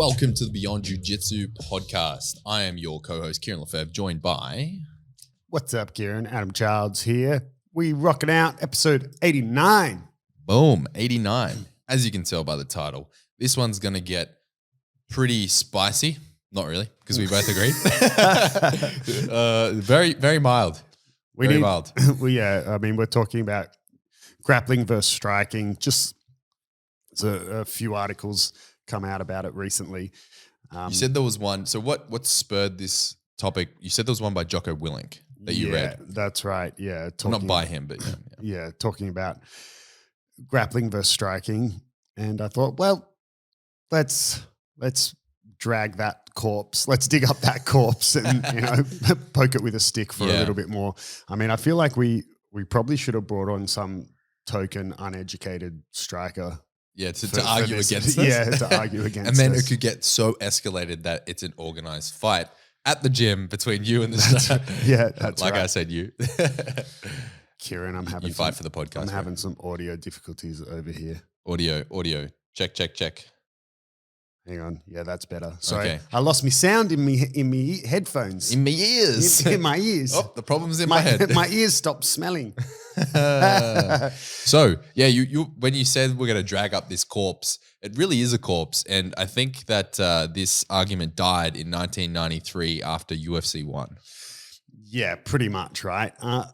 Welcome to the Beyond Jiu Jitsu podcast. I am your co-host, Kieren Lefebvre, joined by... What's up, Kieren? Adam Childs here. We rocking out episode 89. Boom, 89. As you can tell by the title, this one's going to get pretty spicy. Not really, because we both agreed. Very, very mild. Mild. We're talking about grappling versus striking. Just a few articles come out about it recently. You said there was one. So what spurred this topic? You said there was one by Jocko Willink that you read. That's right. Yeah. Not by him, but yeah. Talking about grappling versus striking. And I thought, well, let's drag that corpse. Let's dig up that corpse and, poke it with a stick for a little bit more. I mean, I feel like we probably should have brought on some token uneducated striker. Yeah, to argue against this. Yeah, to argue against and then this. it could get so escalated that it's an organized fight at the gym between you and the that's like right. I said, you. Kieren, I'm having you fight for the podcast. I'm having some audio difficulties over here. Audio. Check. Hang on. Yeah, that's better. Sorry. Okay. I lost my sound in me headphones. In my ears. In my ears. Oh, the problem's in my head. My ears stopped smelling. So, yeah, you when you said we're going to drag up this corpse, it really is a corpse. And I think that this argument died in 1993 after UFC 1. Yeah, pretty much, right? I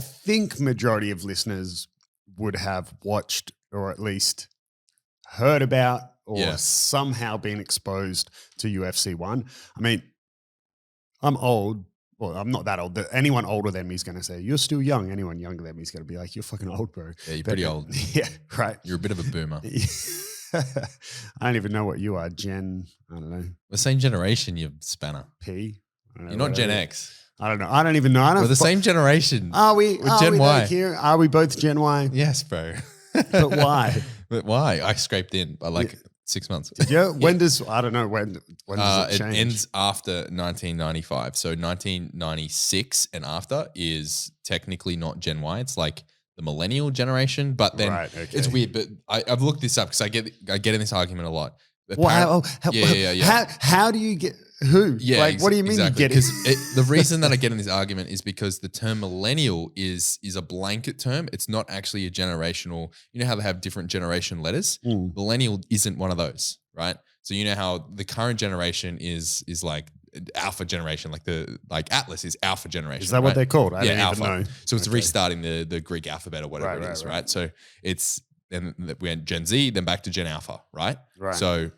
think majority of listeners would have watched or at least heard about or somehow been exposed to UFC 1. I mean, I'm old. Well, I'm not that old. But anyone older than me is going to say, you're still young. Anyone younger than me is going to be like, you're fucking old, bro. Yeah, you're pretty old. Yeah, right. You're a bit of a boomer. I don't even know what you are. Gen, I don't know. The same generation, you spanner. P? You're not Gen X. I don't know. I don't even know. We're the same generation. Are we? We're Gen Y. Here? Are we both Gen Y? Yes, bro. But why? But why? I scraped in by 6 months. Did you? When does, I don't know, when does it change? It ends after 1995. So 1996 and after is technically not Gen Y. It's like the millennial generation. But then it's weird. But I've looked this up because I get in this argument a lot. Wow. How do you get who? Yeah, like, what do you mean exactly. you get it? The reason that I get in this argument is because the term millennial is a blanket term. It's not actually a generational. You know how they have different generation letters? Millennial isn't one of those, right? So you know how the current generation is like alpha generation, like Atlas is alpha generation. Is that what they're called? I didn't alpha. even know. So it's restarting the Greek alphabet or whatever it is, right? So it's then we went Gen Z, then back to Gen Alpha, right? Right. So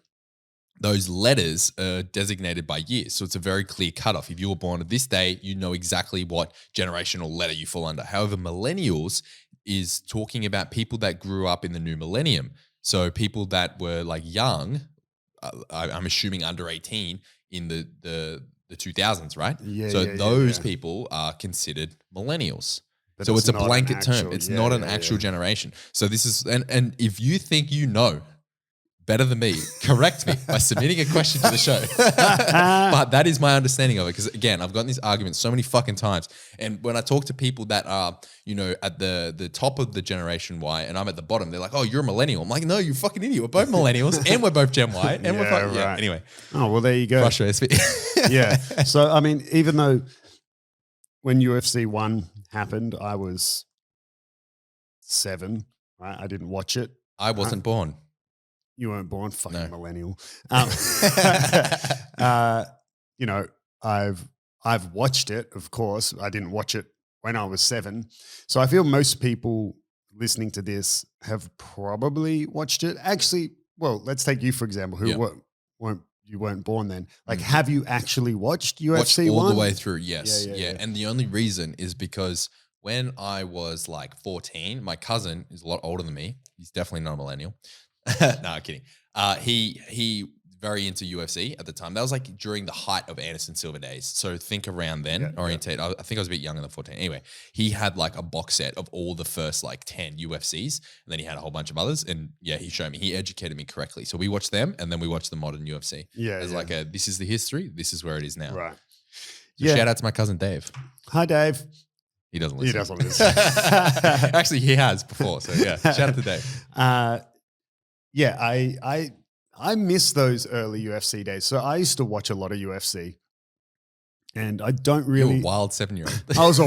those letters are designated by years. So it's a very clear cutoff. If you were born at this day, you know exactly what generational letter you fall under. However, millennials is talking about people that grew up in the new millennium. So people that were like young, I'm assuming under 18 in the 2000s, right? Those people are considered millennials. But so it's a blanket term. It's not an actual generation. So this is, and if you think you know better than me, correct me by submitting a question to the show. But that is my understanding of it. Because again, I've gotten this argument so many fucking times. And when I talk to people that are, at the top of the generation Y and I'm at the bottom, they're like, oh, you're a millennial. I'm like, no, you fucking idiot. We're both millennials and we're both Gen Y. And we're fucking, anyway. Oh, well, there you go. Frustrates me. Yeah. So, I mean, even though when UFC 1 happened, I was 7, right? I didn't watch it. I wasn't born. You weren't born, fucking millennial. I've watched it, of course. I didn't watch it when I was 7. So I feel most people listening to this have probably watched it. Actually, well, let's take you, for example, who weren't born then. Like, have you actually watched UFC 1? All the way through, yes. Yeah. And the only reason is because when I was like 14, my cousin is a lot older than me. He's definitely not a millennial. No, I'm kidding. He very into UFC at the time. That was like during the height of Anderson Silva days. So think around then, orientate. I think I was a bit younger than 14. Anyway, he had like a box set of all the first like 10 UFCs. And then he had a whole bunch of others. And he showed me, he educated me correctly. So we watched them and then we watched the modern UFC. As like this is the history. This is where it is now. Right. So shout out to my cousin Dave. Hi, Dave. He doesn't listen. He doesn't listen. Actually, he has before. So shout out to Dave. yeah, I miss those early UFC days. So I used to watch a lot of UFC, and I don't You're a really. wild 7-year-old. I was a.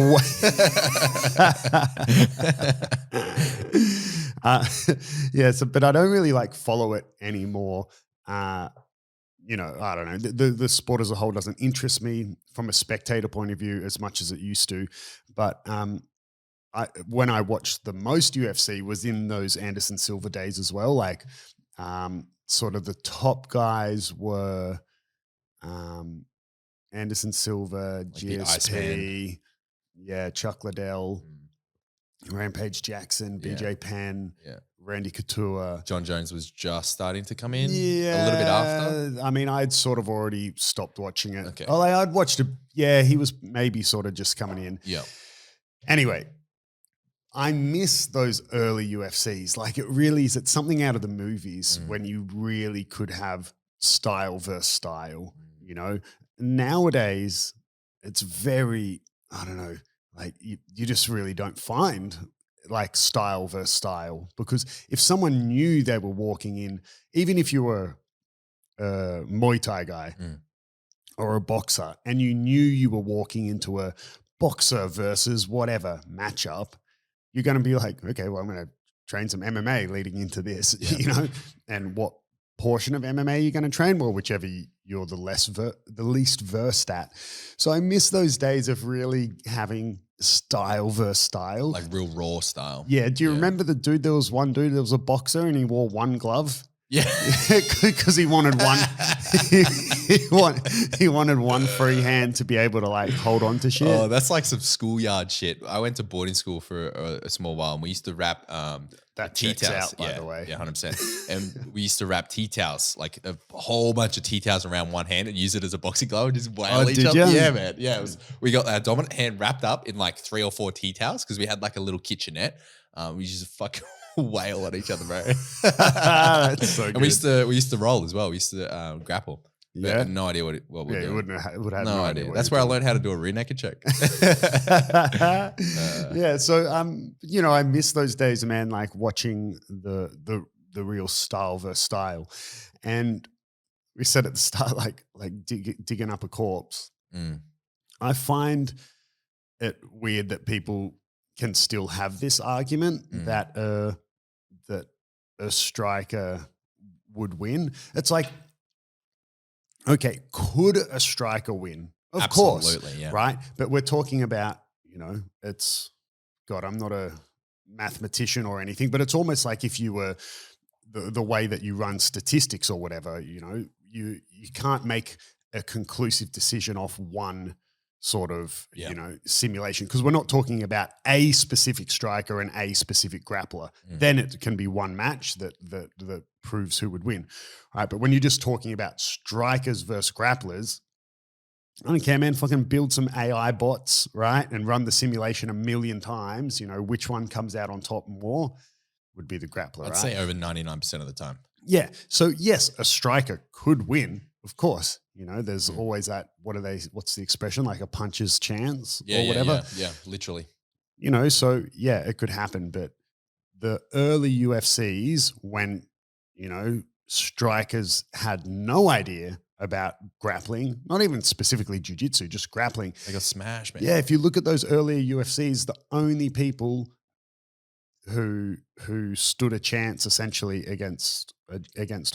Yeah, so, but I don't really like follow it anymore. I don't know. The sport as a whole doesn't interest me from a spectator point of view as much as it used to. But when I watched the most UFC was in those Anderson Silva days as well. Like, sort of the top guys were Anderson Silva, Like the Iceman. GSP, yeah, Chuck Liddell, Rampage Jackson, BJ Penn, Randy Couture. John Jones was just starting to come in Yeah, a little bit after. I mean, I'd sort of already stopped watching it. Okay. Oh, I'd watched it. Yeah, he was maybe sort of just coming in. Yeah. Anyway, I miss those early UFCs. Like, it really is. It's something out of the movies when you really could have style versus style. You know, nowadays it's very, I don't know, like you just really don't find like style versus style, because if someone knew they were walking in, even if you were a Muay Thai guy or a boxer, and you knew you were walking into a boxer versus whatever matchup, you're going to be like, okay, well, I'm going to train some MMA leading into this, you know, and what portion of MMA you're going to train, well, whichever you're the least versed at. So I miss those days of really having style versus style. Like real raw style. Yeah. Do you remember the dude? There was one dude that was a boxer and he wore one glove. Yeah. Because he wanted one. he wanted one free hand to be able to like hold on to shit. Oh, that's like some schoolyard shit. I went to boarding school for a small while, and we used to wrap that tea checks towels. out, by the way. Yeah, 100%. And we used to wrap tea towels, like a whole bunch of tea towels around one hand, and use it as a boxing glove and just wail each other. Ya? Yeah, man. Yeah, we got our dominant hand wrapped up in like 3 or 4 tea towels because we had like a little kitchenette. We used to fucking wail at each other, bro. That's so good. And we used to roll as well. We used to grapple. But I had no idea what we're doing. You would have no idea. That's where I learned how to do a rear naked choke. Yeah, so I miss those days, man. Like watching the real style versus style, and we said at the start, like digging up a corpse. I find it weird that people can still have this argument that a striker would win. It's like, okay, could a striker win? Of course, yeah. Right? But we're talking about, it's, God, I'm not a mathematician or anything, but it's almost like if you were the way that you run statistics or whatever, you can't make a conclusive decision off one sort of, simulation, because we're not talking about a specific striker and a specific grappler. Then it can be one match that proves who would win. All right. But when you're just talking about strikers versus grapplers, I don't care, man, fucking build some AI bots, right? And run the simulation 1,000,000 times, which one comes out on top more would be the grappler. I'd say over 99% of the time. Yeah. So yes, a striker could win, of course. There's always that, what's the expression? Like a puncher's chance or whatever. Yeah, literally. So yeah, it could happen. But the early UFCs when, strikers had no idea about grappling, not even specifically jiu-jitsu, just grappling. They got smashed, man. Yeah, if you look at those earlier UFCs, the only people who stood a chance essentially against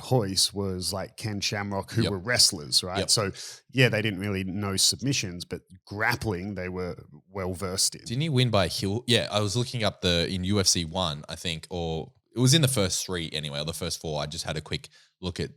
Hoist was like Ken Shamrock, who were wrestlers, right? Yep. So yeah, they didn't really know submissions, but grappling they were well versed in. Didn't he win by heel? Yeah, I was looking up in UFC 1, I think, or it was in the first 3 anyway, or the first 4. I just had a quick look at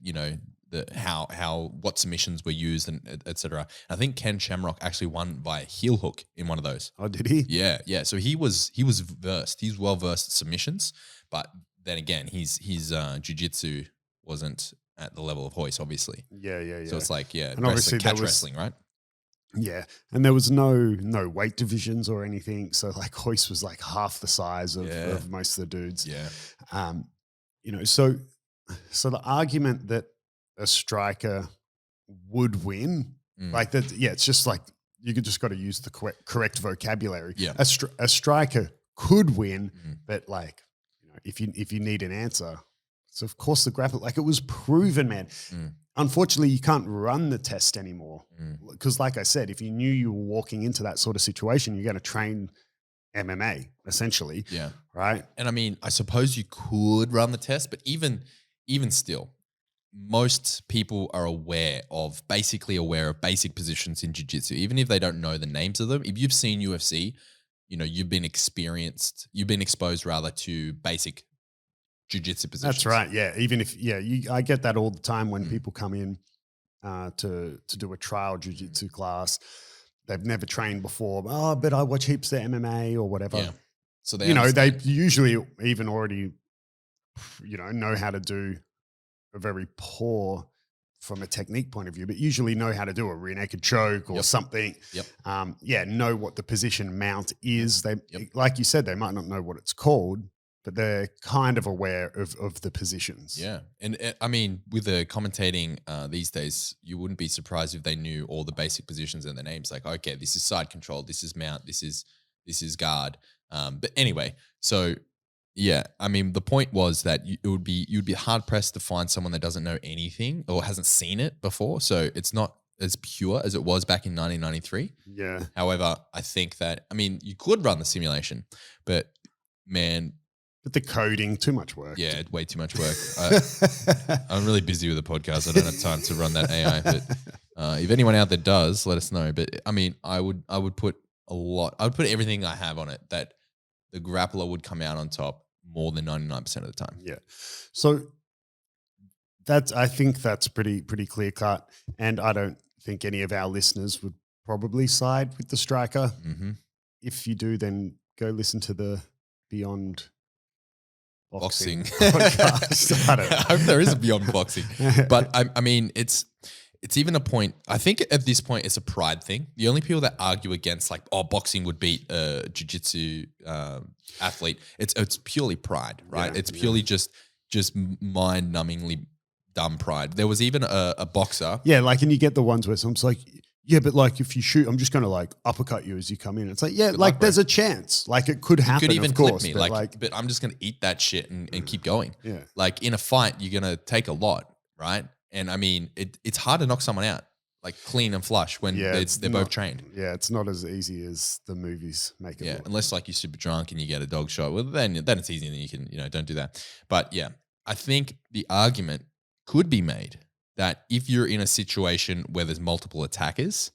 what submissions were used and et cetera. I think Ken Shamrock actually won by heel hook in one of those. Oh, did he? Yeah. So he was versed. He's well versed at submissions, but then again, his jiu-jitsu wasn't at the level of Hoist, obviously. Yeah. So it's like, and obviously catch wrestling, right? Yeah, and there was no weight divisions or anything. So like Hoist was like half the size of most of the dudes. Yeah. So the argument that a striker would win, like that, it's just like you just got to use the correct vocabulary. Yeah, a striker could win, but like if you need an answer, So of course the grappler, like it was proven, man. Unfortunately, you can't run the test anymore because, like I said, if you knew you were walking into that sort of situation, you're going to train MMA essentially. Yeah. Right. And I mean, I suppose you could run the test, but even still, most people are basically aware of basic positions in jiu-jitsu, even if they don't know the names of them. If you've seen UFC, you've been exposed rather to basic jiu-jitsu positions. That's right. Yeah. Even if, I get that all the time when people come in to do a trial jiu-jitsu class. They've never trained before. Oh, but I watch heaps of MMA or whatever. Yeah. So they usually even already, know how to do a very poor from a technique point of view, but usually know how to do a rear naked choke or something. Yep. Know what the position mount is. They, like you said, they might not know what it's called, but they're kind of aware of the positions. Yeah. And I mean, with the commentating these days, you wouldn't be surprised if they knew all the basic positions and the names. Like, okay, this is side control, this is mount, this is guard. But anyway, so yeah, I mean, the point was that you'd be hard pressed to find someone that doesn't know anything or hasn't seen it before. So it's not as pure as it was back in 1993. Yeah. However, I think that, I mean, you could run the simulation, but man, but the coding, too much work. Yeah, way too much work. I'm really busy with the podcast. I don't have time to run that AI. But if anyone out there does, let us know. But I mean, I would put everything I have on it that the grappler would come out on top more than 99% of the time. Yeah. So I think that's pretty clear cut. And I don't think any of our listeners would probably side with the striker. Mm-hmm. If you do, then go listen to the Beyond Boxing podcast. I hope there is a Beyond Boxing. But I mean, it's even a point. I think at this point, it's a pride thing. The only people that argue against like, oh, boxing would beat a jiu-jitsu athlete, it's purely pride, right? It's purely just mind-numbingly dumb pride. There was even a boxer. Yeah, like, and you get the ones where someone's like, yeah, but like if you shoot, I'm just going to like uppercut you as you come in. It's like, yeah, good like luck, there's a chance. Like it could happen, could even of course. Clip me, but I'm just going to eat that shit and keep going. Yeah. Like in a fight, you're going to take a lot, right? And I mean, it's hard to knock someone out like clean and flush when they're both trained. Yeah, it's not as easy as the movies make it look. Unless like you're super drunk and you get a dog shot. Well, then it's easy and then you can, don't do that. But yeah, I think the argument could be made that if you're in a situation where there's multiple attackers,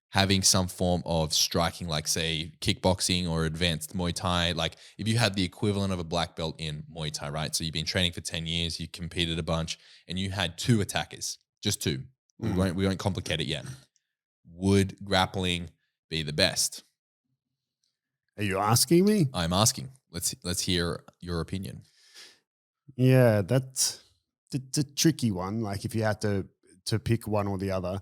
having some form of striking, like say kickboxing or advanced Muay Thai, like if you had the equivalent of a black belt in Muay Thai, right? So you've been training for 10 years, you competed a bunch, and you had two attackers, just two. We won't complicate it yet. Would grappling be the best? Are you asking me? I'm asking. Let's hear your opinion. Yeah, that's the tricky one. Like if you had to pick one or the other,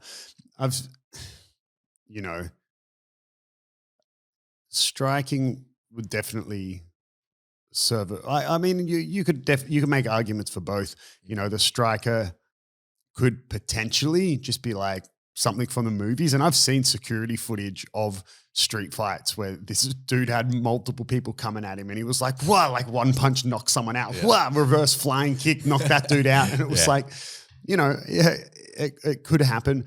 striking would definitely serve it. I mean, you could make arguments for both. The striker could potentially just be like something from the movies. And I've seen security footage of street fights where this dude had multiple people coming at him and he was like, wow, like one punch knocked someone out. Yeah. Wow, reverse flying kick, knocked that dude out. And it was like, it could happen.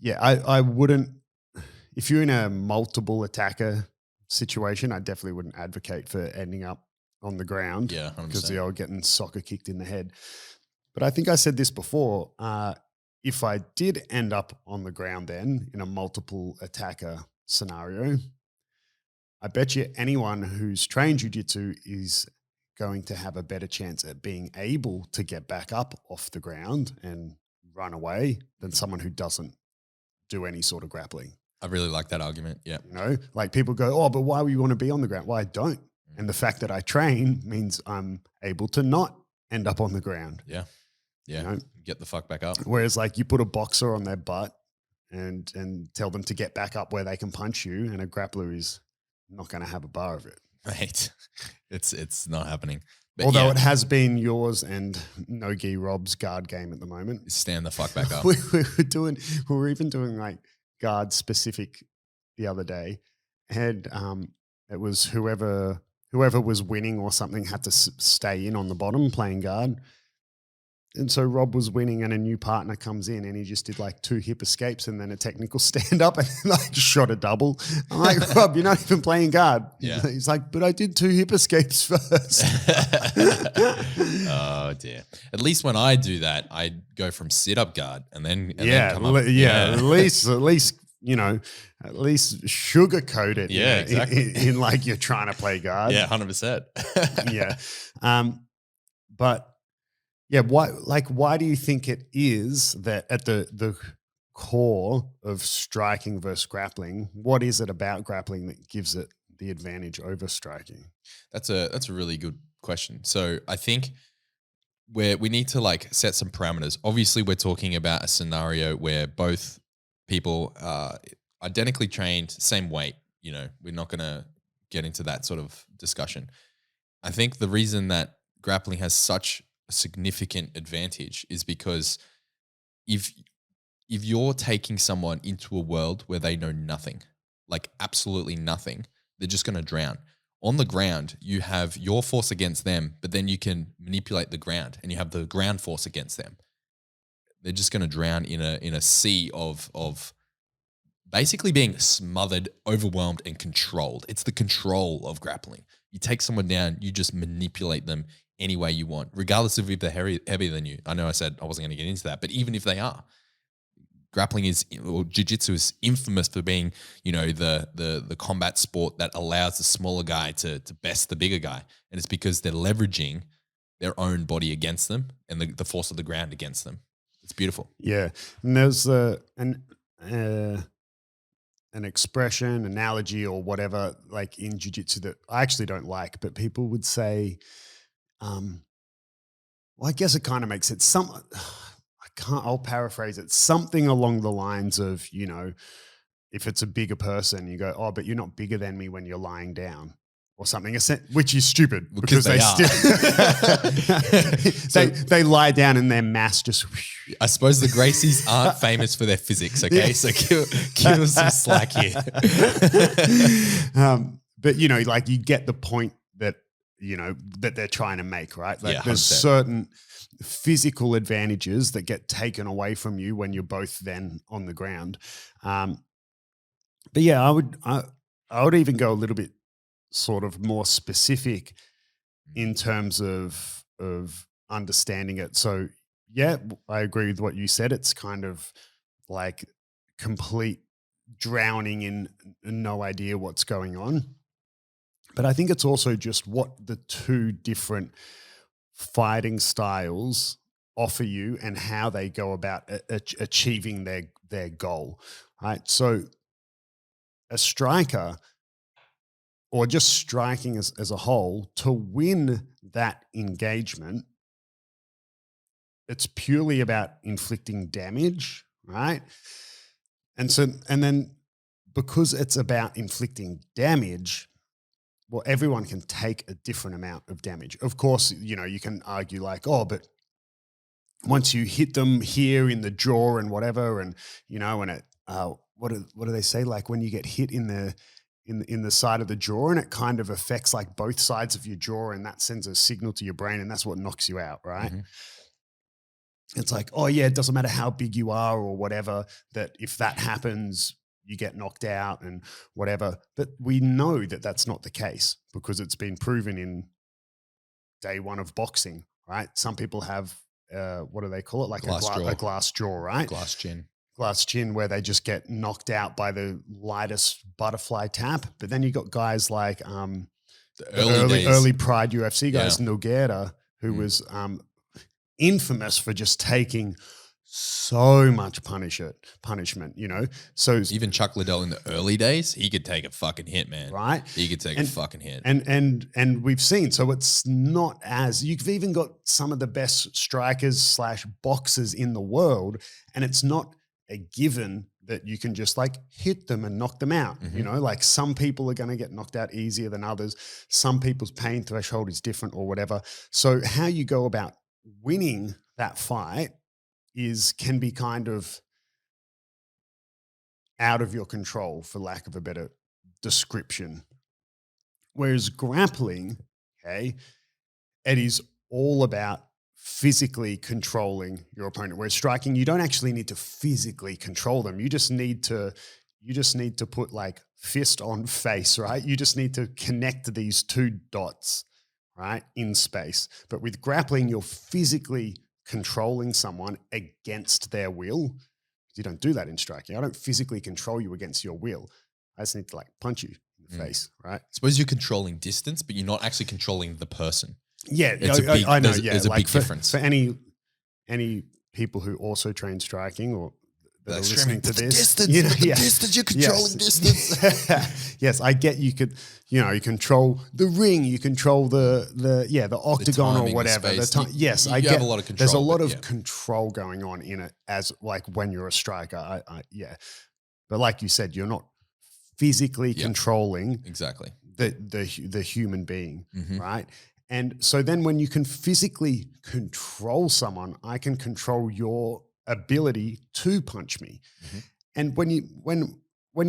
Yeah, I wouldn't, if you're in a multiple attacker situation, I definitely wouldn't advocate for ending up on the ground. Yeah, 100%. Because you're getting soccer kicked in the head. But I think I said this before, if I did end up on the ground then in a multiple attacker scenario, I bet you anyone who's trained jiu-jitsu is going to have a better chance at being able to get back up off the ground and run away than someone who doesn't do any sort of grappling. I really like that argument. Yeah. Like people go, oh, but why would you want to be on the ground? Well, I don't. And the fact that I train means I'm able to not end up on the ground. Yeah. Yeah. Get the fuck back up. Whereas like you put a boxer on their butt and tell them to get back up where they can punch you, and a grappler is not going to have a bar of it. Right. It's not happening. But although it has been yours and No-Gi Rob's guard game at the moment. Stand the fuck back up. we were even doing like guard specific the other day, and it was whoever whoever was winning or something had to stay in on the bottom playing guard. And so Rob was winning and a new partner comes in and he just did like 2 hip escapes and then a technical stand up and like shot a double. I'm like, Rob, you're not even playing guard. Yeah. He's like, but I did 2 hip escapes first. Oh dear. At least when I do that, I go from sit up guard and then come up. At least, you know, at least sugarcoat it. Yeah, exactly. In like you're trying to play guard. Yeah, 100%. Yeah. But yeah, why do you think it is that at the core of striking versus grappling, what is it about grappling that gives it the advantage over striking? That's a really good question. So I think we need to like set some parameters. Obviously, we're talking about a scenario where both people are identically trained, same weight. You know, we're not going to get into that sort of discussion. I think the reason that grappling has such a significant advantage is because if you're taking someone into a world where they know nothing, like absolutely nothing, they're just going to drown. On the ground, you have your force against them, but then you can manipulate the ground and you have the ground force against them. They're just going to drown in a sea of basically being smothered, overwhelmed, and controlled. It's the control of grappling. You take someone down, you just manipulate them any way you want, regardless of if they're heavier than you. I know I said I wasn't going to get into that, but even if they are, grappling or jiu-jitsu is infamous for being, you know, the combat sport that allows the smaller guy to best the bigger guy. And it's because they're leveraging their own body against them and the force of the ground against them. It's beautiful. Yeah. And there's an expression, analogy, or whatever, like in jiu-jitsu that I actually don't like, but people would say, well, I guess it kind of makes it I'll paraphrase it, something along the lines of, you know, if it's a bigger person, you go, oh, but you're not bigger than me when you're lying down or something, which is stupid because they are. They lie down and their mass just. I suppose the Gracies aren't famous for their physics, okay? Yeah. So give us some slack here. But, you know, like you get the point that, you know, that they're trying to make, right? Like there's 100%. certain physical advantages that get taken away from you when you're both then on the ground. But yeah, I would even go a little bit sort of more specific in terms of understanding it. So yeah, I agree with what you said. It's kind of like complete drowning in no idea what's going on. But I think it's also just what the two different fighting styles offer you and how they go about achieving their goal, right? So a striker, or just striking as a whole, to win that engagement, it's purely about inflicting damage, right? And then because it's about inflicting damage, well, everyone can take a different amount of damage. Of course, you know, you can argue like, oh, but once you hit them here in the jaw and whatever, and, you know, and it, what do they say? Like when you get hit in the side of the jaw and it kind of affects like both sides of your jaw and that sends a signal to your brain and that's what knocks you out, right? Mm-hmm. It's like, oh yeah, it doesn't matter how big you are or whatever, that if that happens, you get knocked out and whatever. But we know that that's not the case because it's been proven in day one of boxing, right? Some people have, what do they call it? Like a glass jaw, right? Glass chin, where they just get knocked out by the lightest butterfly tap. But then you got guys like the early Pride UFC guys, Nogueira, who was infamous for just taking so much punishment, you know. So even Chuck Liddell in the early days, he could take a fucking hit, man. Right? He could take a fucking hit. And we've seen, so it's not as, you've even got some of the best strikers / boxers in the world, and it's not a given that you can just like hit them and knock them out. Mm-hmm. You know, like some people are going to get knocked out easier than others. Some people's pain threshold is different or whatever. So how you go about winning that fight can be kind of out of your control, for lack of a better description. Whereas grappling, okay, it is all about physically controlling your opponent. Whereas striking, you don't actually need to physically control them. You just need to put like fist on face, right? You just need to connect these two dots, right, in space. But with grappling, you're physically controlling someone against their will. You don't do that in striking. I don't physically control you against your will. I just need to like punch you in the face, right? Suppose you're controlling distance, but you're not actually controlling the person. Yeah, I know. There's a big difference. For any people who also train striking or that are listening to this, distance, you're controlling distance. Yes, I get you could, you control the ring, you control the octagon or whatever. Yes, I get. Have a lot of control, there's a lot of control going on in it as like when you're a striker. But like you said, you're not physically controlling exactly the human being, right? And so then when you can physically control someone, I can control your ability to punch me. And when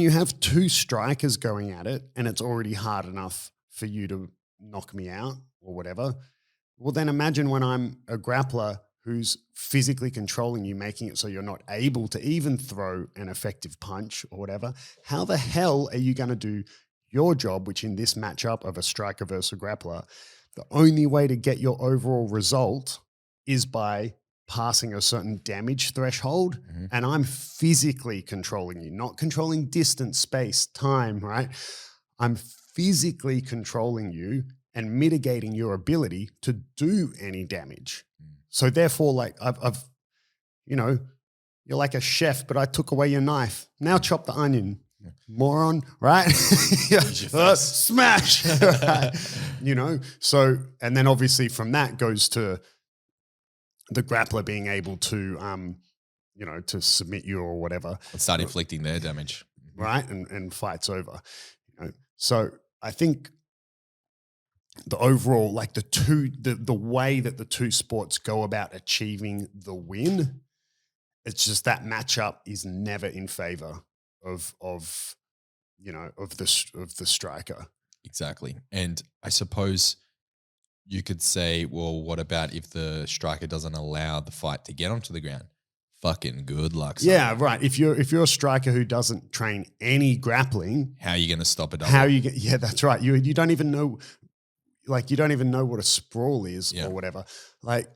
you have two strikers going at it and it's already hard enough for you to knock me out or whatever, well then imagine when I'm a grappler who's physically controlling you, making it so you're not able to even throw an effective punch or whatever. How the hell are you going to do your job, which in this matchup of a striker versus a grappler, the only way to get your overall result is by passing a certain damage threshold, and I'm physically controlling you, not controlling distance, space, time, right? I'm physically controlling you and mitigating your ability to do any damage. So therefore, like I've you're like a chef, but I took away your knife. Now chop the onion. Moron, right? Smash. Right? So, and then obviously from that goes to the grappler being able to, to submit you or whatever. And start inflicting their damage. Right. And fight's over. So I think the overall, like the way that the two sports go about achieving the win, it's just that matchup is never in favor of the striker. Exactly. And I suppose you could say, well, what about if the striker doesn't allow the fight to get onto the ground? Fucking good luck. Son. Yeah, right. If you're a striker who doesn't train any grappling, how are you going to stop it? Yeah, that's right. You don't even know, like you don't even know what a sprawl is or whatever. Like,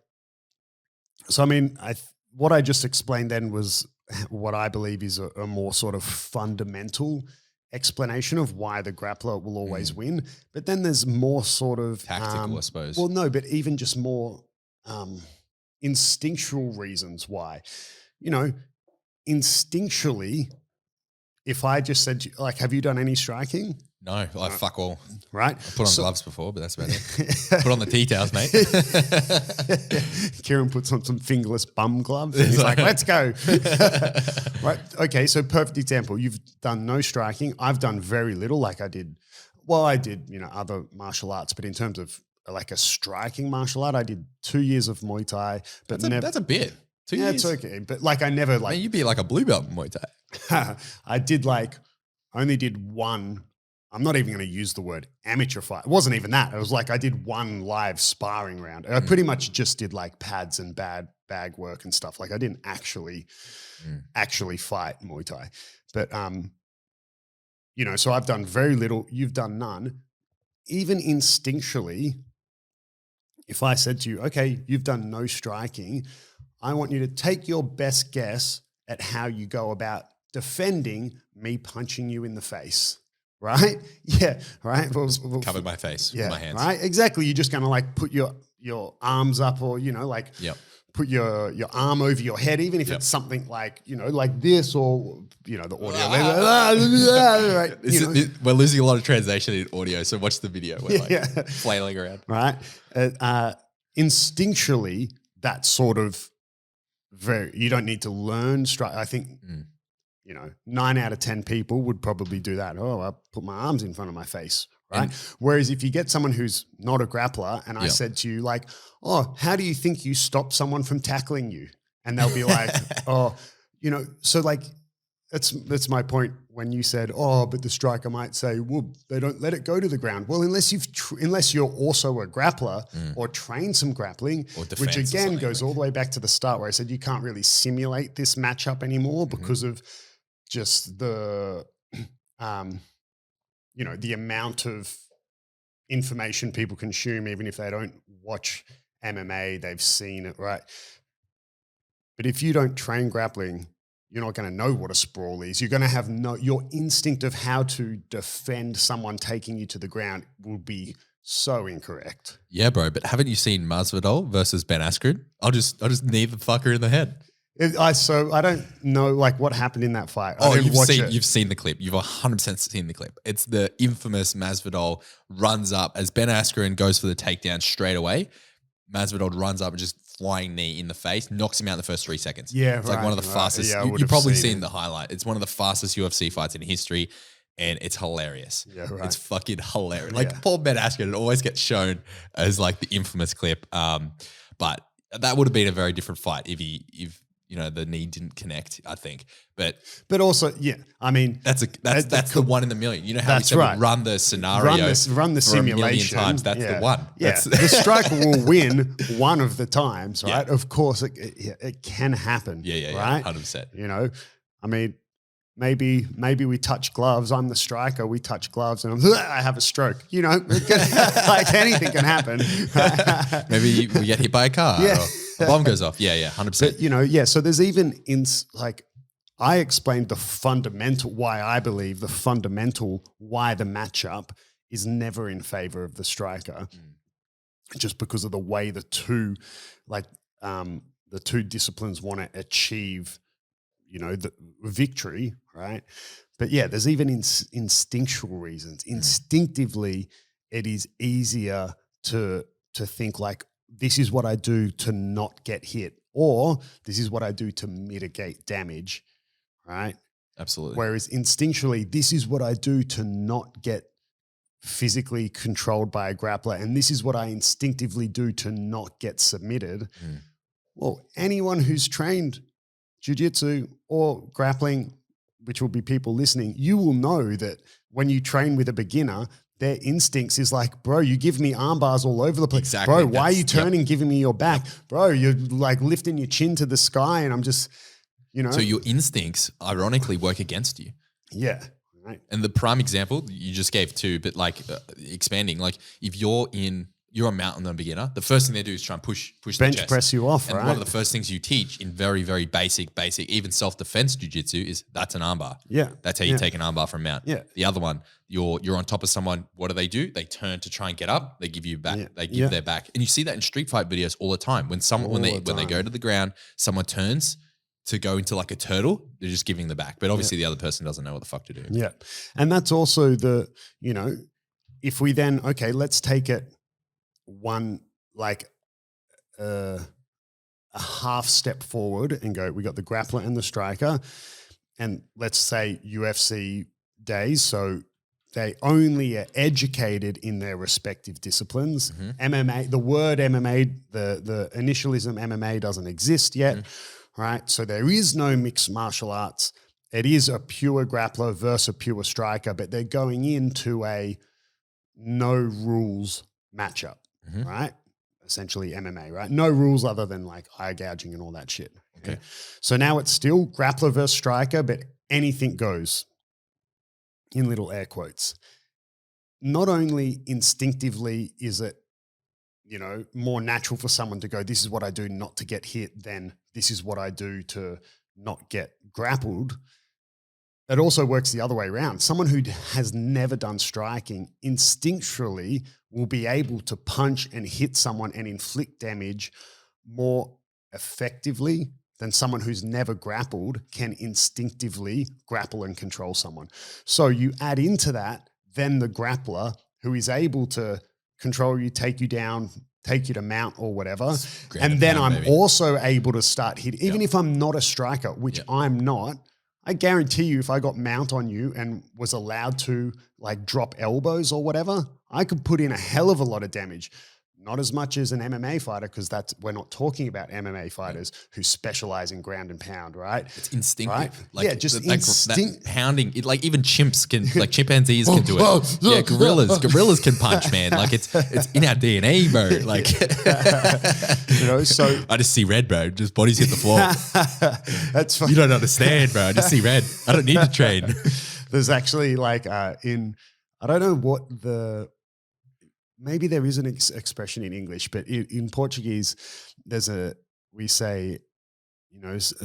so I mean, what I just explained then was what I believe is a more sort of fundamental explanation of why the grappler will always win. But then there's more sort of tactical, I suppose. Well, no, but even just more instinctual reasons why. Instinctually, if I just said, like, have you done any striking? No, fuck all. Right. I put on gloves before, but that's about it. Put on the tea towels, mate. Kieren puts on some fingerless bum gloves and he's like, let's go. Right. Okay. So perfect example. You've done no striking. I've done very little. Like I did other martial arts, but in terms of like a striking martial art, I did 2 years of Muay Thai, but that's a bit. 2 years. It's okay. But like, I never like, man, you'd be like a blue belt in Muay Thai. I only did one. I'm not even going to use the word amateur fight. It wasn't even that. It was like I did one live sparring round. I pretty much just did like pads and bag work and stuff. Like I didn't actually fight Muay Thai. But, so I've done very little. You've done none. Even instinctually, if I said to you, okay, you've done no striking, I want you to take your best guess at how you go about defending me punching you in the face. Right? Yeah. Right. Covered my face with my hands. Right. Exactly. You're just going to like put your arms up or, put your arm over your head, even if it's something like, like this or, the audio. Right? We're losing a lot of translation in audio. So watch the video. We're flailing around. Right. Instinctually, that's sort of you don't need to learn strike. I think, 9 out of 10 people would probably do that. Oh, I put my arms in front of my face, right? Whereas if you get someone who's not a grappler and I said to you like, oh, how do you think you stop someone from tackling you? And they'll be like, so like that's my point when you said, oh, but the striker might say, well, they don't let it go to the ground. Well, unless you're also a grappler or train some grappling, which again goes all the way back to the start where I said you can't really simulate this matchup anymore because of just the, the amount of information people consume, even if they don't watch MMA, they've seen it, right? But if you don't train grappling, you're not going to know what a sprawl is. You're going to have your instinct of how to defend someone taking you to the ground will be so incorrect. Yeah, bro. But haven't you seen Masvidal versus Ben Askren? I'll just knee the fucker in the head. So I don't know what happened in that fight. You've seen the clip. You've 100% seen the clip. It's the infamous Masvidal runs up as Ben Askren goes for the takedown straight away. Masvidal runs up and just flying knee in the face, knocks him out in the first 3 seconds. Yeah, it's like one of the fastest. Yeah, you've probably seen the highlight. It's one of the fastest UFC fights in history, and it's hilarious. Yeah, right. It's fucking hilarious. Poor Ben Askren, it always gets shown as the infamous clip. But that would have been a very different fight if the knee didn't connect, I think. But also, yeah, I mean, that's the one in the million. You know how we said run the scenario, run the simulation times. That's the one. Yeah, the striker will win one of the times, right? Yeah. Of course, it can happen. Yeah, right, 100%. I mean, maybe we touch gloves. I'm the striker. We touch gloves, and I have a stroke. Anything can happen. Maybe we get hit by a car. Yeah. Or a bomb goes off. Yeah, 100%. But, so there's even I explained why I believe the fundamental why the matchup is never in favor of the striker, just because of the way the two disciplines want to achieve, the victory, right? But yeah, there's even instinctual reasons. Instinctively, it is easier to think this is what I do to not get hit, or this is what I do to mitigate damage, right? Absolutely. Whereas instinctually, this is what I do to not get physically controlled by a grappler, and this is what I instinctively do to not get submitted. Well, anyone who's trained jiu-jitsu or grappling, which will be people listening, you will know that when you train with a beginner, their instincts is bro, you give me arm bars all over the place. Exactly. Bro, why are you turning, giving me your back? Bro, you're lifting your chin to the sky, and I'm just, So your instincts, ironically, work against you. Yeah. Right. And the prime example you just gave too, but expanding, if you're a mountain and a beginner, the first thing they do is try and push bench the chest. press you off, and right? one of the first things you teach in very, very basic, even self-defense jiu-jitsu is that's an armbar. Yeah. That's how you take an armbar from a mount. Yeah. The other one, you're on top of someone. What do? They turn to try and get up. They give you back. Yeah. They give their back. And you see that in street fight videos all the time. When they go to the ground, someone turns to go into a turtle, they're just giving the back. But obviously the other person doesn't know what the fuck to do. Yeah. And that's also if we then, let's take it one, a half step forward and go, we got the grappler and the striker, and let's say UFC days. So they only are educated in their respective disciplines. MMA, the word MMA, the initialism MMA doesn't exist yet, right? So there is no mixed martial arts. It is a pure grappler versus a pure striker, but they're going into a no rules matchup, right? Essentially MMA, right? No rules other than eye gouging and all that shit. Okay. So now it's still grappler versus striker, but anything goes, in little air quotes. Not only instinctively is it, more natural for someone to go, this is what I do not to get hit, than this is what I do to not get grappled. It also works the other way around. Someone who has never done striking instinctually will be able to punch and hit someone and inflict damage more effectively than someone who's never grappled can instinctively grapple and control someone. So you add into that then the grappler who is able to control you, take you down, take you to mount or whatever. And then I'm also able to start hitting. Even if I'm not a striker, which I'm not, I guarantee you if I got mount on you and was allowed to drop elbows or whatever, I could put in a hell of a lot of damage. not as much as an MMA fighter, because we're not talking about MMA fighters who specialize in ground and pound, right? It's instinctive. Right? Like, just that pounding. Like even chimps can, like chimpanzees can do it. Yeah, gorillas can punch, man. Like it's in our DNA, bro. Like, so I just see red, bro. Just bodies hit the floor. That's fine. You don't understand, bro. I just see red. I don't need to train. There's actually like I don't know what maybe there is an expression in English, but in Portuguese, we say,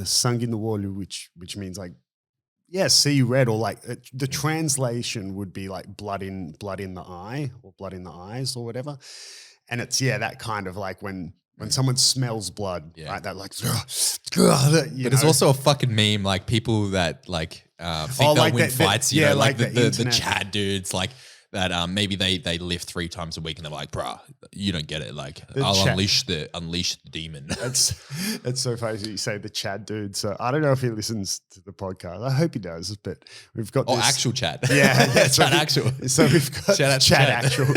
sangue no olho, which means like, see red, or like the translation would be like blood in the eye, or blood in the eyes, or whatever. And it's, that kind of like when someone smells blood, right? That like, but it's also a fucking meme, like people that like think they'll like win fights, you know, like the Chad dudes, like that maybe they lift 3 times a week and they're like, bruh, you don't get it. Like I'll unleash the demon. It's so funny you say the Chad dude. So I don't know if he listens to the podcast. I hope he does, but we've got this. Actual Chad. Yeah. Chad actual. So we've got Chad actual.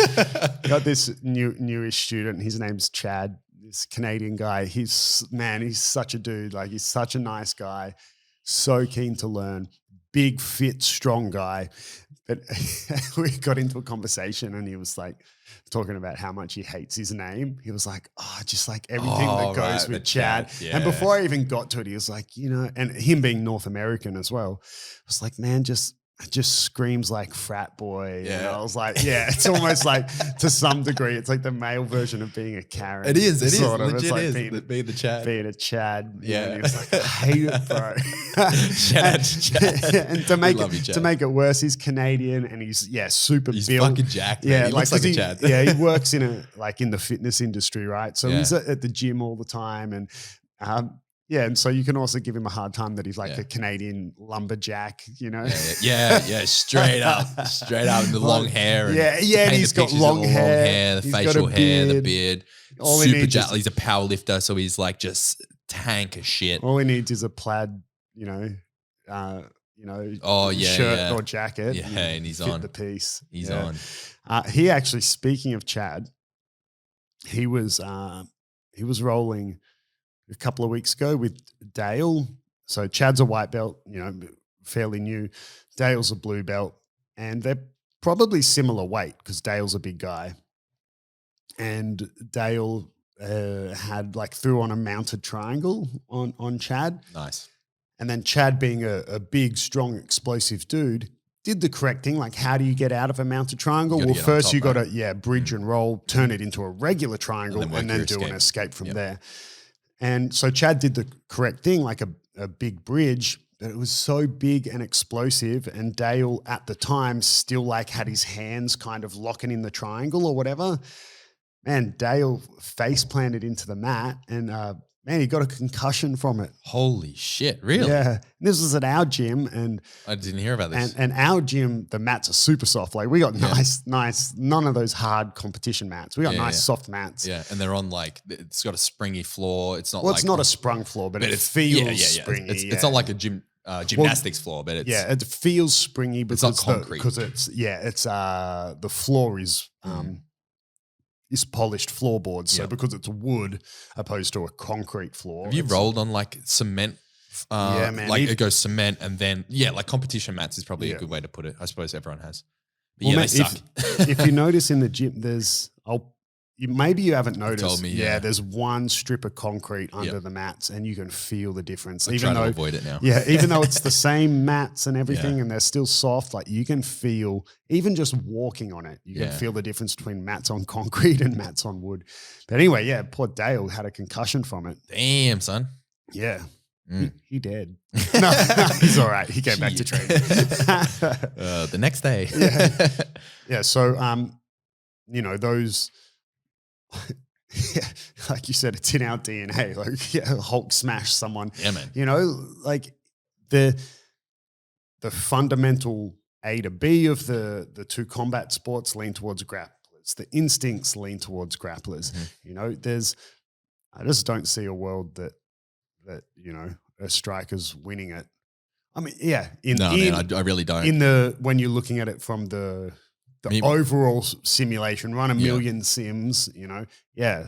Got this newish student. His name's Chad, this Canadian guy. He's such a dude. Like he's such a nice guy. So keen to learn. Big, fit, strong guy. But we got into a conversation and he was like talking about how much he hates his name. He was like, just like everything that goes with Chad. Yeah. And before I even got to it, he was like, and him being North American as well, I was like, man, it just screams like frat boy. Yeah. And I was like, it's almost like to some degree, it's like the male version of being a Karen. It is. Sort of. Legit it's like is. Being the Chad. Being a Chad. Yeah. And he was like, I hate it, bro. Shout out to Chad. And to make it worse, he's Canadian and he's super he's built. Fucking jacked. Man. He looks like a Chad. He works in the fitness industry, right? So he's at the gym all the time and and so you can also give him a hard time that he's like a Canadian lumberjack, Yeah, straight up, and the long hair. And and he's got long hair, the facial hair, the beard. Super jacked. He's a power lifter, so he's like just tank of shit. All he needs is a plaid, shirt or jacket. Yeah, and he's on the piece. He's on. He actually, speaking of Chad, he was rolling a couple of weeks ago with Dale. So Chad's a white belt, fairly new. Dale's a blue belt, and they're probably similar weight because Dale's a big guy. And Dale had threw on a mounted triangle on Chad. Nice. And then Chad, being a big, strong, explosive dude, did the correct thing. Like, how do you get out of a mounted triangle? Well, first you got to bridge and roll, turn it into a regular triangle, and then do an escape from there. And so Chad did the correct thing, like a big bridge, but it was so big and explosive. And Dale at the time still had his hands kind of locking in the triangle or whatever. Man, Dale face planted into the mat and he got a concussion from it. Holy shit, really? Yeah. And this was at our gym. And I didn't hear about this. And our gym, the mats are super soft. Like we got nice, none of those hard competition mats. We got nice soft mats. Yeah. And they're on it's got a springy floor. It's not it's not a sprung floor, but it feels springy. It's not like a gymnastics floor, but it's. Yeah, it feels springy because it's not concrete. Because it's the floor is polished floorboards. So because it's wood opposed to a concrete floor. Have you rolled on cement? Man. It goes cement and then, competition mats is probably a good way to put it. I suppose everyone has. But they suck. If you notice in the gym, maybe you haven't noticed. You told me, there's one strip of concrete under the mats and you can feel the difference. I try to avoid it now. Yeah, even though it's the same mats and everything and they're still soft, you can feel, even just walking on it, you can feel the difference between mats on concrete and mats on wood. But anyway, poor Dale had a concussion from it. Damn, son. Yeah. He did. No, he's all right. He came back to training. The next day. Yeah. So, those... like you said, it's in our DNA. Hulk smash someone. Yeah, man. The fundamental A to B of the two combat sports lean towards grapplers. The instincts lean towards grapplers. I just don't see a world that a striker's winning it. I mean, man, I really don't. When you're looking at it from the the overall simulation, run a million sims, yeah.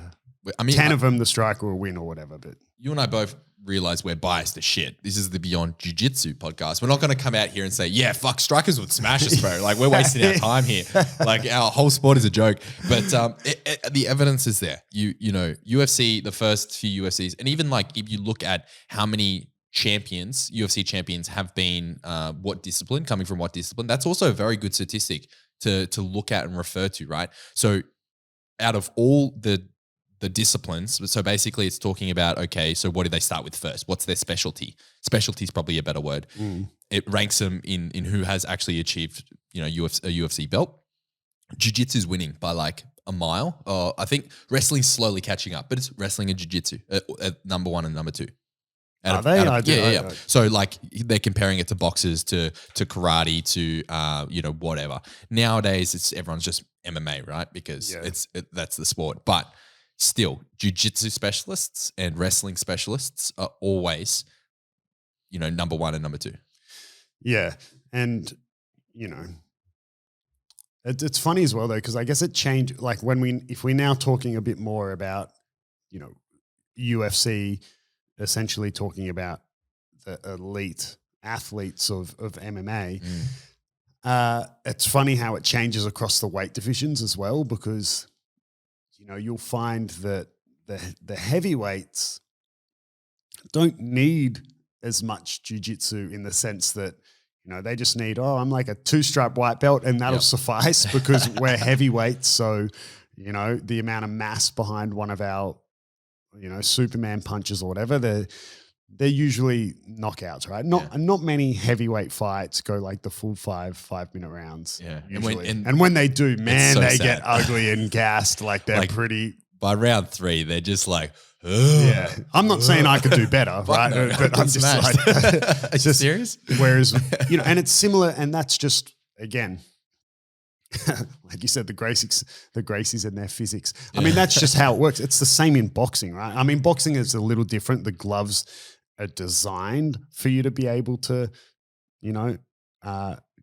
I mean, 10 of them, the striker will win or whatever. But you and I both realize we're biased as shit. This is the Beyond Jiu-Jitsu podcast. We're not going to come out here and say, yeah, fuck, strikers would smash us, bro. Like, we're wasting our time here. Like, our whole sport is a joke. But the evidence is there. You know, UFC, the first few UFCs, and even like if you look at how many UFC champions have been what discipline, coming from what discipline, that's also a very good statistic to look at and refer to, right? So out of all the disciplines, so basically it's talking about, okay, so what do they start with first? What's their specialty? Specialty is probably a better word. It ranks them in who has actually achieved, a UFC belt. Jiu-jitsu is winning by like a mile. I think wrestling's slowly catching up, but it's wrestling and jiu-jitsu at number 1 and number 2. Yeah. So like they're comparing it to boxers, to karate, to whatever. Nowadays everyone's just MMA, right? Because that's the sport. But still, jiu-jitsu specialists and wrestling specialists are always, number 1 and number 2. Yeah, and it's funny as well though, because I guess it changed. Like if we're now talking a bit more about, UFC. Essentially talking about the elite athletes of MMA. It's funny how it changes across the weight divisions as well, because, you'll find that the heavyweights don't need as much jiu-jitsu in the sense that, they just need, I'm like a 2-stripe white belt and that'll suffice because we're heavyweights. So, the amount of mass behind one of our Superman punches or whatever, they're usually knockouts, right? Not many heavyweight fights go like the full 5-minute rounds. Yeah. And when they do, man, so they sad. Get ugly and gassed. Like they're pretty. By round 3, they're just like, ugh. Yeah. I'm not saying I could do better, right? No, but I'm just like, are you serious? Whereas, and it's similar, and that's just, again, like you said, the Gracies and their physics. I mean, that's just how it works. It's the same in boxing, right? I mean, boxing is a little different. The gloves are designed for you to be able to,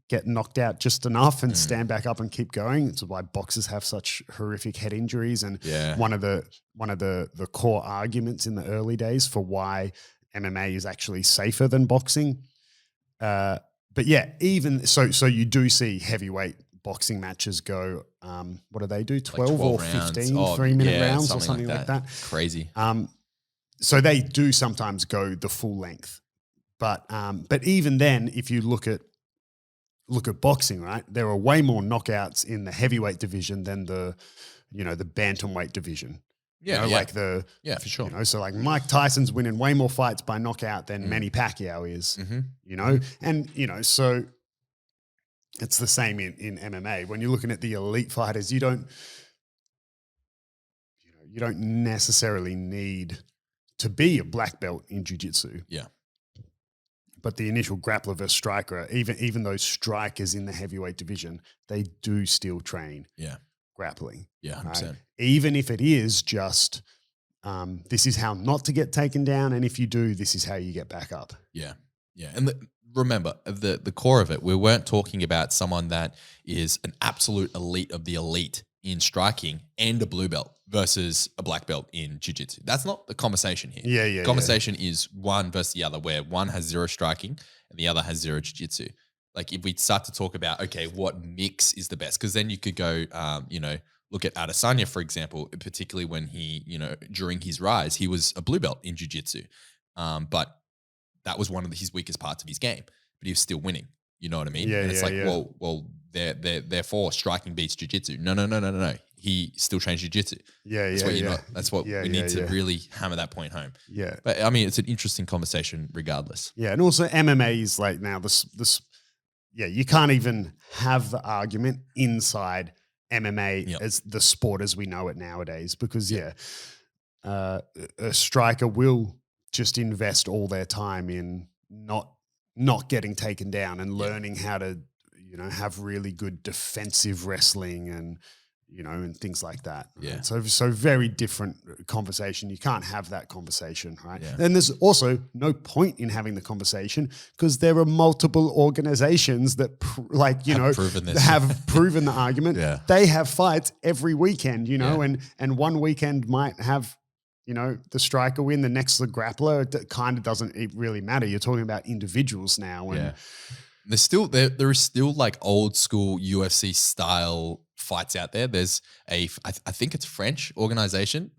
get knocked out just enough and stand back up and keep going. It's why boxers have such horrific head injuries. And one of the core arguments in the early days for why MMA is actually safer than boxing. But yeah, even so you do see heavyweight boxing matches go, what do they do? 12 or 15 3-minute rounds or something like that. Crazy. So they do sometimes go the full length. But even then, if you look at boxing, right, there are way more knockouts in the heavyweight division than the bantamweight division. For sure. So like Mike Tyson's winning way more fights by knockout than Manny Pacquiao is, and, so it's the same in MMA. When you're looking at the elite fighters, you don't necessarily need to be a black belt in jiu-jitsu. Yeah. But the initial grappler versus striker, even those strikers in the heavyweight division, they do still train grappling. Yeah, 100%. Right? Even if it is just, this is how not to get taken down, and if you do, this is how you get back up. Yeah, yeah. And remember, the core of it, we weren't talking about someone that is an absolute elite of the elite in striking and a blue belt versus a black belt in jiu-jitsu. That's not the conversation here. Yeah. The conversation is one versus the other, where one has 0 striking and the other has 0 jiu-jitsu. Like if we start to talk about, okay, what mix is the best? Because then you could go, look at Adesanya, for example, particularly when he, during his rise, he was a blue belt in jiu-jitsu. But that was one of his weakest parts of his game, but he was still winning. You know what I mean? Yeah, and it's yeah. well, therefore striking beats jiu-jitsu. No. He still trains jiu-jitsu. That's what we need to really hammer that point home. Yeah. But I mean, it's an interesting conversation regardless. Yeah. And also MMA is like now this, you can't even have the argument inside MMA as the sport as we know it nowadays, because a striker will just invest all their time in not getting taken down and learning how to, have really good defensive wrestling and, you know, and things like that. Yeah. Right? So very different conversation. You can't have that conversation, right? Yeah. And there's also no point in having the conversation because there are multiple organizations that have proven the argument. Yeah. They have fights every weekend, you know, Yeah. and one weekend might have, you know, the striker win, the next the grappler. It kind of doesn't really matter. You're talking about individuals now. And there's still there is still like old school UFC style fights out there. There's I think it's French organization,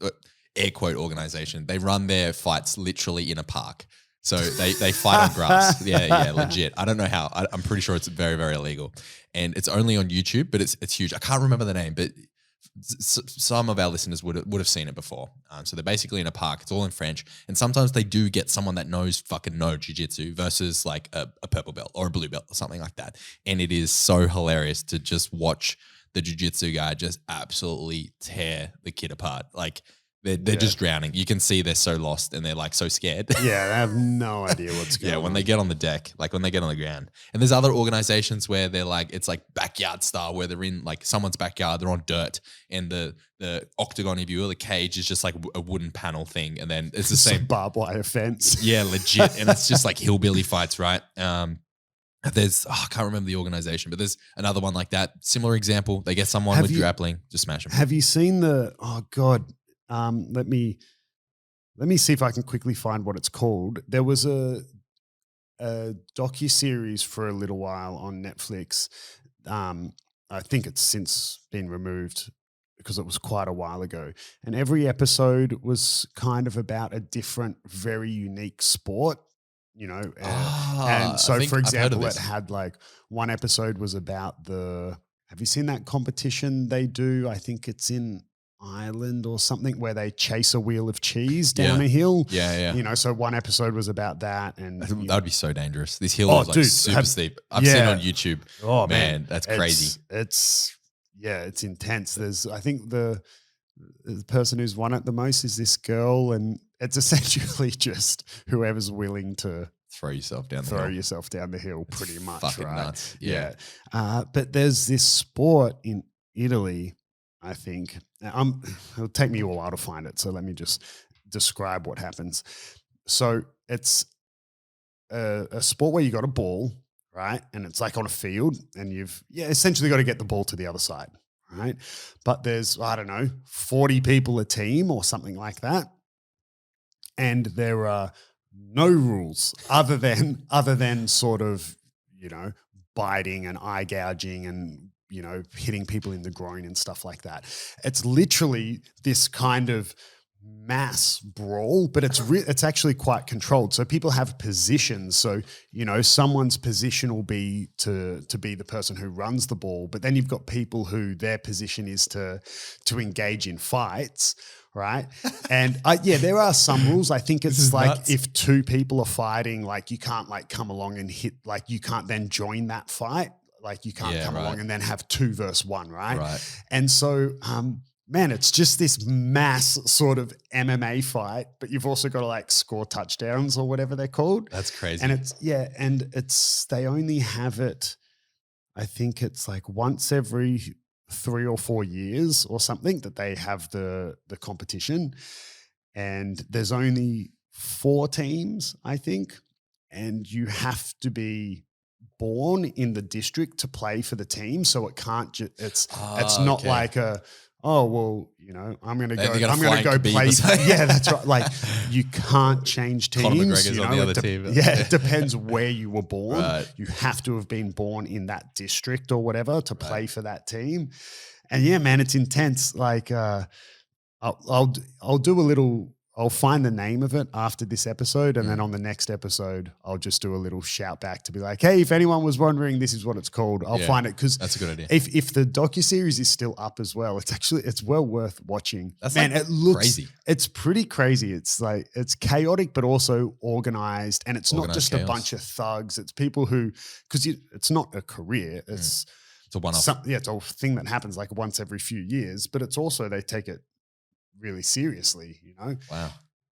air quote organization. They run their fights literally in a park. So they fight on grass. Yeah, legit. I don't know how. I'm pretty sure it's very, very illegal. And it's only on YouTube, but it's huge. I can't remember the name, but some of our listeners would have seen it before. So they're basically in a park. It's all in French. And sometimes they do get someone that knows jiu-jitsu versus like a purple belt or a blue belt or something like that. And it is so hilarious to just watch the jiu-jitsu guy just absolutely tear the kid apart. Like they're just drowning. You can see they're so lost and they're like so scared. Yeah, they have no idea what's going on. Yeah, when they get on the deck, like when they get on the ground. And there's other organizations where they're like, it's like backyard style where they're in like someone's backyard, they're on dirt and the octagon, if you will, the cage is just like a wooden panel thing. And then it's the same barbed wire fence. Yeah, legit. And it's just like hillbilly fights, right? There's, I can't remember the organization, but there's another one like that. Similar example. They get someone with grappling, just smash them. Have you seen let me see if I can quickly find what it's called. There was a docuseries for a little while on Netflix. I think it's since been removed because it was quite a while ago. And every episode was kind of about a different, very unique sport. You know, and so for example, it had like one episode was about have you seen that competition they do? I think it's in Ireland or something where they chase a wheel of cheese down a hill. Yeah. You know, so one episode was about that. And that would be so dangerous. This hill is like super steep. I've seen it on YouTube. Oh man, that's crazy. It's intense. There's, I think the person who's won it the most is this girl, and it's essentially just whoever's willing to throw yourself down the hill, pretty much. Fucking right? Nuts. Yeah. But there's this sport in Italy, I think. It'll take me a while to find it, so let me just describe what happens. So it's a sport where you got a ball, right? And it's like on a field, and you've essentially got to get the ball to the other side, right? But there's, I don't know, 40 people a team or something like that. And there are no rules other than sort of, you know, biting and eye gouging and, you know, hitting people in the groin and stuff like that. It's literally this kind of mass brawl, but it's actually quite controlled. So people have positions. So, you know, someone's position will be to be the person who runs the ball, but then you've got people who their position is to engage in fights. Right. And there are some rules. I think it's like nuts. If two people are fighting, like you can't like come along and hit, like you can't then join that fight. Like you can't come along and then have 2 versus 1. Right. And so, man, it's just this mass sort of MMA fight, but you've also got to like score touchdowns or whatever they're called. That's crazy. And they only have it, I think it's like once every 3 or 4 years or something that they have the competition, and there's only 4 teams, I think, and you have to be born in the district to play for the team. So it can't it's not like you know, I'm going to go play. Yeah, that's right. Like you can't change teams. Conor McGregor's on the other team. Yeah, it depends where you were born. Right. You have to have been born in that district or whatever to play for that team. And yeah, man, it's intense. Like I'll do a little. I'll find the name of it after this episode, and then on the next episode, I'll just do a little shout back to be like, "Hey, if anyone was wondering, this is what it's called." I'll find it because that's a good idea. If the docuseries is still up as well, it's well worth watching. That's man, like it looks crazy. It's pretty crazy. It's like it's chaotic, but also organized, and it's not just chaos. A bunch of thugs. It's people who it's not a career. It's a one-off. It's a thing that happens like once every few years, but it's also they take it really seriously, you know? Wow.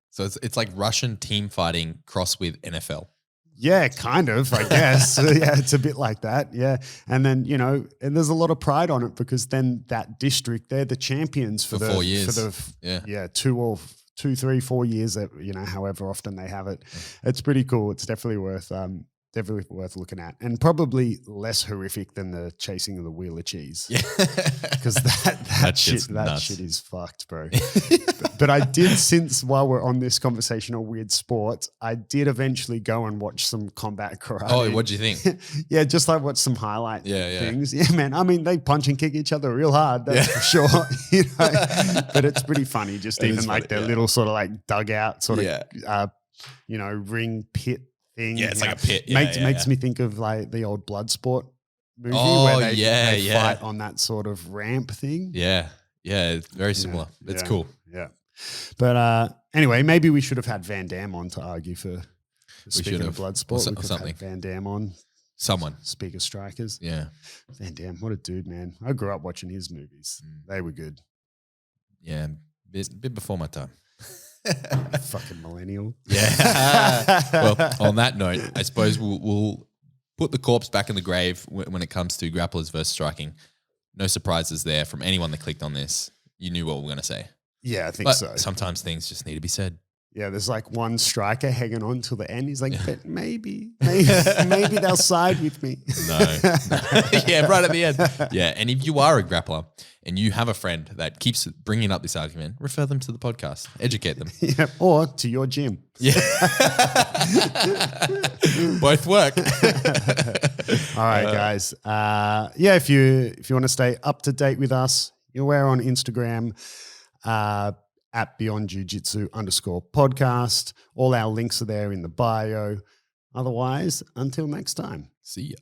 So it's like Russian team fighting crossed with NFL. Yeah, kind of, I guess. Yeah, it's a bit like that. Yeah. And then, and there's a lot of pride on it because then that district, they're the champions for 4 years. For the 2, 3, 4 years that, however often they have it. It's pretty cool. It's definitely worth looking at, and probably less horrific than the chasing of the wheel of cheese. Yeah. Because that shit is fucked, bro. But I did, while we're on this conversation on weird sports, I did eventually go and watch some combat karate. Oh, what'd you think? Yeah, just like watch some highlight things. Yeah, man. I mean, they punch and kick each other real hard, that's for sure. But it's pretty funny, just even like their little sort of like dugout sort of, ring pit thing. Yeah, it's like a pit. Makes me think of like the old Bloodsport movie where they fight on that sort of ramp thing. Yeah. Yeah, it's very similar. It's cool. Yeah. But anyway, maybe we should have had Van Damme on to argue for speaking of Bloodsport. We could have had Van Damme on. Someone. Speak of strikers. Yeah. Van Damme, what a dude, man. I grew up watching his movies. They were good. Yeah, bit before my time. Fucking millennial. Yeah. Well, on that note, I suppose we'll put the corpse back in the grave when it comes to grapplers versus striking. No surprises there from anyone that clicked on this. You knew what we were going to say. Yeah, I think so. Sometimes things just need to be said. Yeah, there's like one striker hanging on till the end. He's like, but maybe they'll side with me. No. Yeah, right at the end. Yeah, and if you are a grappler and you have a friend that keeps bringing up this argument, refer them to the podcast. Educate them. Yeah, or to your gym. Yeah. Both work. All right, guys. If you want to stay up to date with us, we're on Instagram. At Beyond Jiu-Jitsu _podcast. All our links are there in the bio. Otherwise, until next time. See ya.